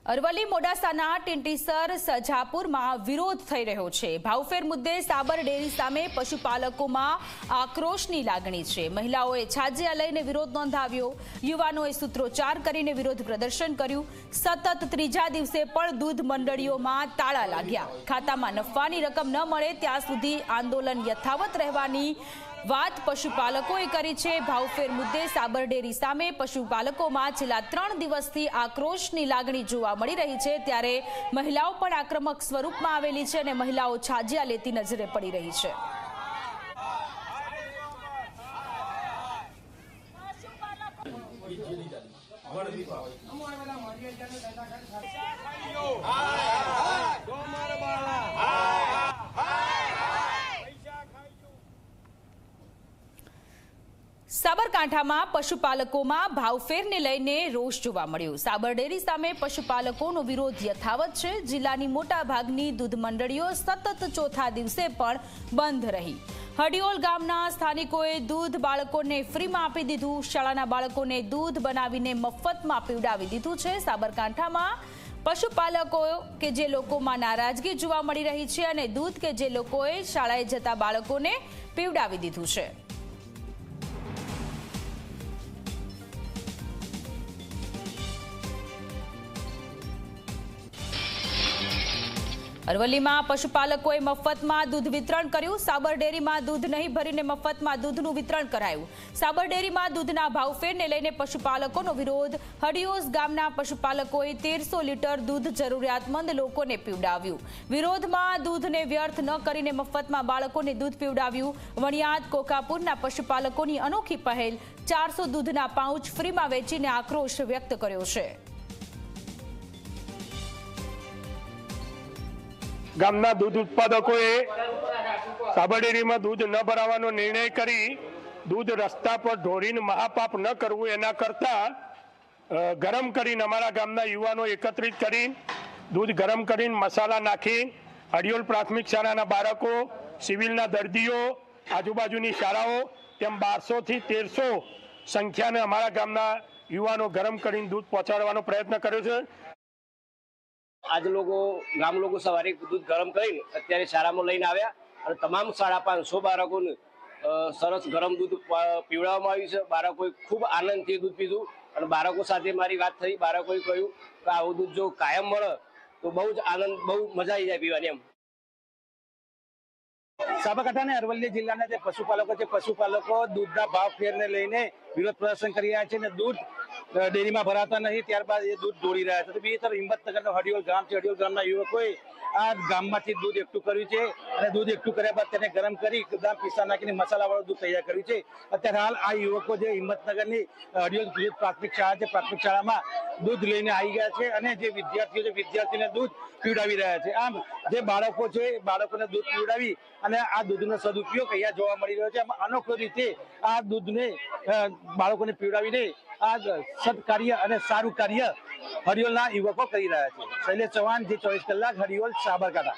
અરવલ્લી મોડાસાના ટીંટીસર સજાપુરમાં વિરોધ થઈ રહ્યો છે। ભાવફેર મુદ્દે સાબર ડેરી સામે પશુપાલકોમાં આક્રોશની લાગણી છે। મહિલાઓએ છાજિયા લઈને વિરોધ નોંધાવ્યો। યુવાનોએ સૂત્રોચ્ચાર કરીને વિરોધ પ્રદર્શન કર્યું। સતત ત્રીજા દિવસે પણ દૂધ મંડળીઓમાં તાળા લાગ્યા। ખાતામાં નફાની રકમ ન મળે ત્યાં સુધી આંદોલન યથાવત રહેવાની વાત પશુપાલકોએ કરી છે। ભાવફેર મુદ્દે સાબર ડેરી સામે પશુપાલકોમાં છેલ્લા 3 દિવસથી આક્રોશની લાગણી જોવા મળી રહી છે। ત્યારે મહિલાઓ પણ આક્રમક સ્વરૂપમાં આવેલી છે અને મહિલાઓ છાજિયા લેતી નજરે પડી રહી છે। સાબરકાંઠામાં પશુપાલકોમાં ભાવફેરને લઈને રોષ જોવા મળ્યો। સાબર ડેરી સામે પશુપાલકોનો વિરોધ યથાવત છે। જિલ્લાની મોટાભાગની દૂધ મંડળીઓ સતત ચોથા દિવસે પણ બંધ રહી। હડિયોલ ગામના સ્થાનિકોએ દૂધ બાળકોને ફ્રીમાં આપી દીધું। શાળાના બાળકોને દૂધ બનાવીને મફતમાં પીવડાવી દીધું છે। સાબરકાંઠામાં પશુપાલકો કે જે લોકોમાં નારાજગી જોવા મળી રહી છે અને દૂધ કે જે લોકોએ શાળાએ જતા બાળકોને પીવડાવી દીધું છે। અરવલ્લીમાં પશુપાલકોએ મફતમાં દૂધ વિતરણ કર્યું। સાબર ડેરીમાં દૂધ નહીં ભરીને મફતમાં દૂધનું વિતરણ કરાયું। સાબર ડેરીમાં દૂધના ભાવફેરને લઈને પશુપાલકોનો વિરોધ। હડિયોસ ગામના પશુપાલકોએ 1300 લીટર દૂધ જરૂરિયાતમંદ લોકોને પીવડાવ્યું। વિરોધમાં દૂધને વ્યર્થ ન કરીને મફતમાં બાળકોને દૂધ પીવડાવ્યું। વણિયાદ કોકાપુરના પશુપાલકોની અનોખી પહેલ, 400 દૂધના પાઉચ ફ્રીમાં વેચીને આક્રોશ વ્યક્ત કર્યો છે। ગામના દૂધ ઉત્પાદકોએ સાબર ડેરીમાં દૂધ ન ભરાવાનો નિર્ણય કરી દૂધ રસ્તા પર ઢોરીને મહાપાપ ન કરવું એના કરતા ગરમ કરીને અમારા ગામના યુવાનો એકત્રિત કરી દૂધ ગરમ કરીને મસાલા નાખી હડિયોલ પ્રાથમિક શાળાના બાળકો, સિવિલના દર્દીઓ, આજુબાજુની શાળાઓ તેમ 1200 થી 1300 સંખ્યાને અમારા ગામના યુવાનો ગરમ કરીને દૂધ પહોંચાડવાનો પ્રયત્ન કર્યો છે। आज गाम लोग सवारे दूध गरम कर अत्यारे शाला में लईने आव्या और तमाम 550 बाळकोने सरस गरम दूध पीवड़ाववामां आव्युं छे। बाळकोए खूब आनंदथी दूध पीधुं और बाळको साथे मारी वात थई। बाळकोए कह्युं के आवुं दूध जो कायम मळे तो बहु ज आनंद, बहु मजा आई जाय पीवानी एम। साबरकांठा ने अरवल्ली जिल्लाना जे पशुपालको दूधना भावफेरने लईने विरोध प्रदर्शन करी रह्या छे ने दूध डेरी में भराता नहीं, त्यारबाद ये दूध दौड़ी रहा है। तो बीजी तरफ हिम्मतनगर हडियोल गाम है। हडियोल गामना युवकोए आ गाममांथी दूध एकठું કર્યું છે અને दूध एकठું કર્યા બાદ તેને ગરમ કરી એકદમ પીસા નાખીને મસાલાવાળું दूध તૈયાર કર્યું છે। અત્યારે હાલ આ યુવકો જે હિમ્મતનગરની હડિયોલ દૂધ પ્રાથમિક શાળા છે, પ્રાથમિક શાળામાં दूध લઈને આવી ગયા છે અને જે વિદ્યાર્થીઓ છે વિદ્યાર્થીને दूध પીવડાવી રહ્યા છે। આમ જે બાળકો છે બાળકોને दूध પીવડાવી અને આ दूधનો સદુપયોગ અહીંયા જોવા મળી રહ્યો છે। અનોખી રીતે આ दूधને બાળકોને પીવડાવીને આ સત્કાર્ય અને સારું કાર્ય હરિયોલના યુવકો કરી રહ્યા છે। શૈલેષ ચૌહાણ, જે 24 કલાક, હરિયોલ, સાબરકાંઠા।